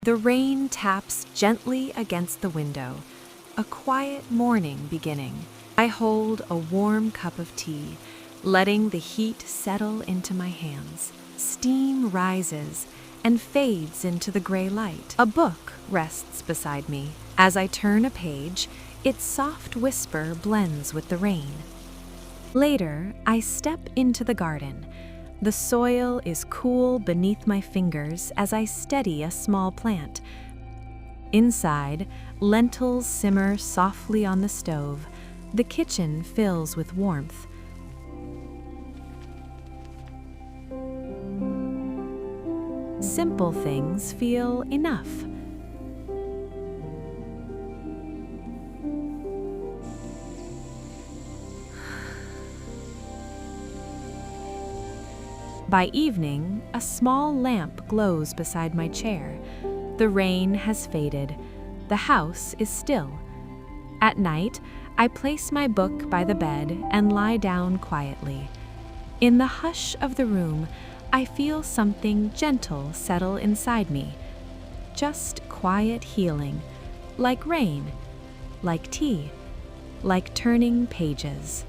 The rain taps gently against the window, a quiet morning beginning. I hold a warm cup of tea, letting the heat settle into my hands. Steam rises and fades into the gray light. A book rests beside me. As I turn a page, its soft whisper blends with the rain. Later, I step into the garden. The soil is cool beneath my fingers as I steady a small plant. Inside, lentils simmer softly on the stove. The kitchen fills with warmth. Simple things feel enough. By evening, a small lamp glows beside my chair. The rain has faded. The house is still. At night, I place my book by the bed and lie down quietly. In the hush of the room, I feel something gentle settle inside me. Just quiet healing, like rain, like tea, like turning pages.